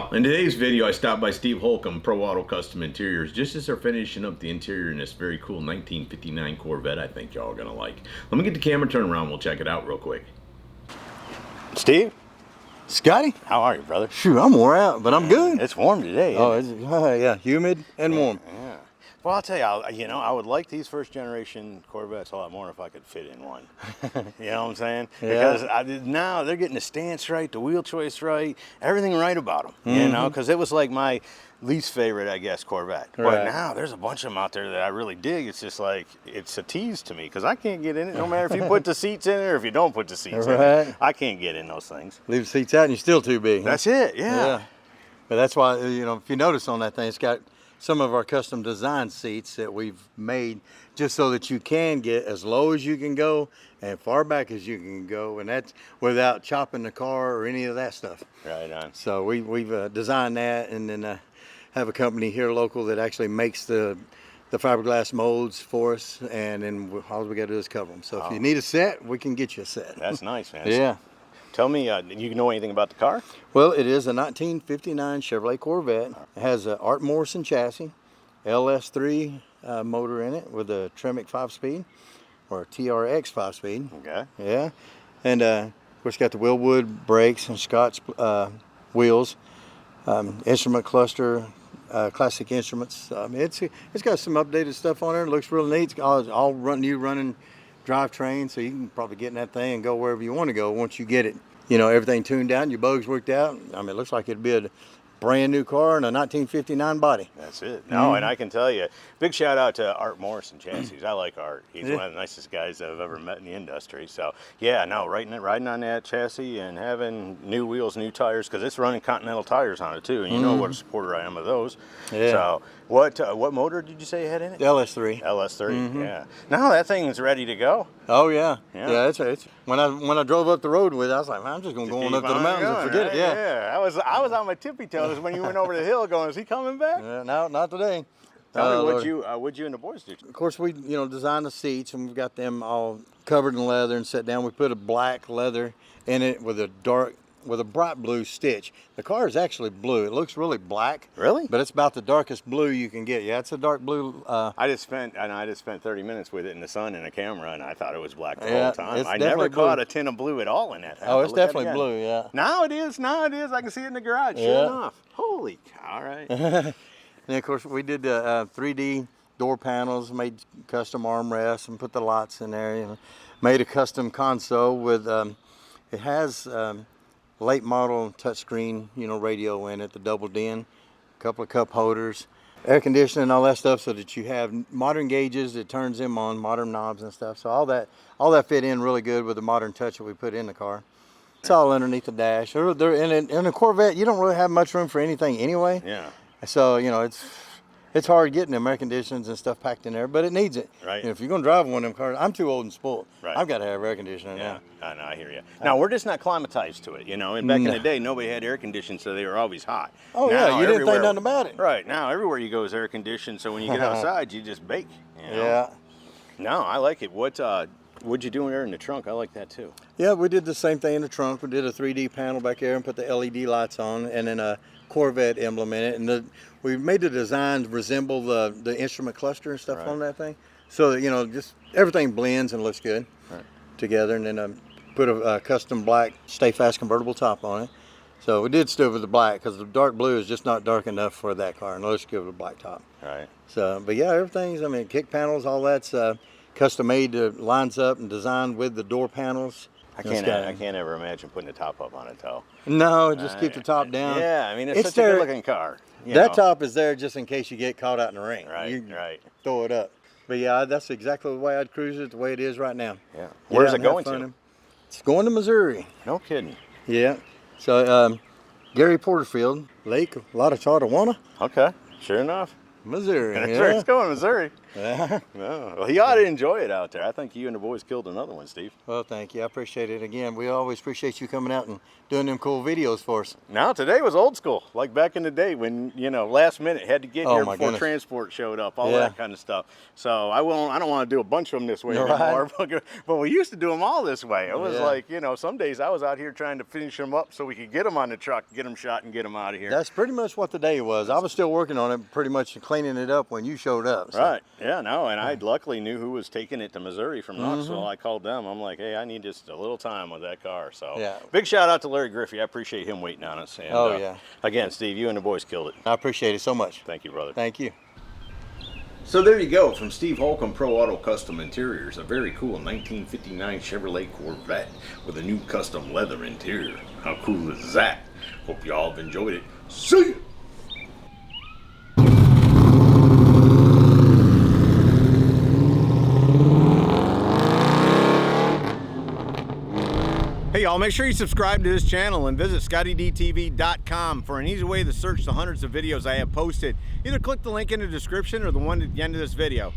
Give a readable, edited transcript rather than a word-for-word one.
Well, in today's video, I stopped by Steve Holcomb, Pro Auto Custom Interiors, just as they're finishing up the interior in this very cool 1959 Corvette I think y'all are going to like. Let me get the camera turned around. We'll check it out real quick. Steve? Scotty? How are you, brother? Shoot, I'm wore out, but I'm good. It's warm today. Yeah, humid and warm. Yeah. Well, I'll tell you, I would like these first generation Corvettes a lot more if I could fit in one. You know what I'm saying? Yeah. Because now they're getting the stance right, the wheel choice right, everything right about them. You know, because it was like my least favorite, I guess, Corvette. Right. But now there's a bunch of them out there that I really dig. It's just like, it's a tease to me because I can't get in it no matter if you put the seats in it or if you don't put the seats in it. I can't get in those things. Leave the seats out and you're still too big. Huh? That's it, yeah. But that's why, if you notice on that thing, it's got some of our custom design seats that we've made just so that you can get as low as you can go and far back as you can go, and that's without chopping the car or any of that stuff. Right on. So we've designed that, and then have a company here local that actually makes the fiberglass molds for us, and then all we got to do is cover them. So if you need a set, we can get you a set. That's nice, man. Yeah. Tell me, you know anything about the car? Well, it is a 1959 Chevrolet Corvette. It has an Art Morrison chassis, LS3 motor in it with a Tremec 5-speed or a TRX 5-speed. Okay. Yeah. And of course, got the Willwood brakes and Scott's wheels, instrument cluster, classic instruments. It's got some updated stuff on there. It looks real neat. It's all new running drivetrain, so you can probably get in that thing and go wherever you want to go once you get it. Everything tuned down, your bugs worked out. I mean, it looks like it'd be a brand new car in a 1959 body. That's it. No, and I can tell you, big shout out to Art Morrison Chassis. I like Art. He's one of the nicest guys I've ever met in the industry. So yeah, no, riding on that chassis and having new wheels, new tires, because it's running Continental tires on it too, and you know what a supporter I am of those. Yeah. So what motor did you say you had in it? The LS3. LS3. Yeah. Now that thing's ready to go. Oh yeah. Yeah. It's when I drove up the road with it, I was like, man, I'm just gonna go on up to the mountains and forget it. Yeah. Yeah. I was on my tippy toes when you went over the hill going, is he coming back? No, not today. Tell me what'd you and the boys do? Of course, we designed the seats, and we've got them all covered in leather and set down. We put a black leather in it with a bright blue stitch. The car is actually blue. It looks really black. Really? But it's about the darkest blue you can get. Yeah, it's a dark blue. I just spent 30 minutes with it in the sun in a camera, and I thought it was black the Yeah, whole time. it's I never definitely caught blue. a tint of blue at all in that. Oh, it's definitely blue. Yeah. Now it is. I can see it in the garage. Sure Yeah. enough. Holy cow! All right. And of course, we did 3D door panels, made custom armrests, and put the lights in there. Made a custom console with it has late model touchscreen, radio in it, the double din, a couple of cup holders, air conditioning, all that stuff, so that you have modern gauges that turns them on, modern knobs and stuff. So all that fit in really good with the modern touch that we put in the car. It's all underneath the dash. In a Corvette, you don't really have much room for anything anyway. Yeah. So it's hard getting them air conditioners and stuff packed in there, but it needs it. Right. If you're gonna drive one of them cars, I'm too old and spoiled. Right. I've got to have air conditioning Yeah. now. I know. I hear you. Now we're just not climatized to it, And back in the day, nobody had air conditioning, so they were always hot. Oh now, yeah, you didn't think nothing about it. Right. Now everywhere you go is air conditioned, so when you get outside, you just bake. Yeah. No, I like it. What'd you do there in the trunk? I like that too. Yeah, we did the same thing in the trunk. We did a 3D panel back there and put the LED lights on, and then a Corvette emblem in it. And we made the designs resemble the instrument cluster and stuff on that thing, so that just everything blends and looks good together. And then put a custom black stay fast convertible top on it. So we did still with the black because the dark blue is just not dark enough for that car, and let's give it a black top. Right. So, but yeah, everything's, kick panels, all that's custom made, lines up and designed with the door panels. I can't ever imagine putting the top up on it though. No, just keep the top down. Yeah, it's such a good looking car. That top is there just in case you get caught out in the rain. Right, right. Throw it up. But yeah, that's exactly the way I'd cruise it, the way it is right now. Yeah. Where's it going to? It's going to Missouri. No kidding. Yeah. So Gary Porterfield Lake, La Chatawana. Okay. Sure enough. Missouri. It's going to Missouri. Yeah. No, well, he ought to enjoy it out there. I think you and the boys killed another one, Steve. Well, thank you. I appreciate it. Again, we always appreciate you coming out and doing them cool videos for us. Now, today was old school, like back in the day when, you know, last minute had to get Oh, here my before goodness. transport showed up, all Yeah. that kind of stuff. So I don't want to do a bunch of them this way Right. anymore. But we used to do them all this way. It was Yeah. like, you know, some days I was out here trying to finish them up so we could get them on the truck, get them shot, and get them out of here. That's pretty much what the day was. I was still working on it, pretty much cleaning it up when you showed up. So. Right. Yeah, no, and I luckily knew who was taking it to Missouri from Knoxville. I called them. I'm like, hey, I need just a little time with that car. So Yeah. big shout out to Larry Griffey. I appreciate him waiting on us. And, Oh, yeah. Again, Steve, you and the boys killed it. I appreciate it so much. Thank you, brother. Thank you. So there you go, from Steve Holcomb Pro Auto Custom Interiors, a very cool 1959 Chevrolet Corvette with a new custom leather interior. How cool is that? Hope y'all have enjoyed it. See ya! Hey y'all, make sure you subscribe to this channel and visit ScottieDTV.com for an easy way to search the hundreds of videos I have posted. Either click the link in the description or the one at the end of this video.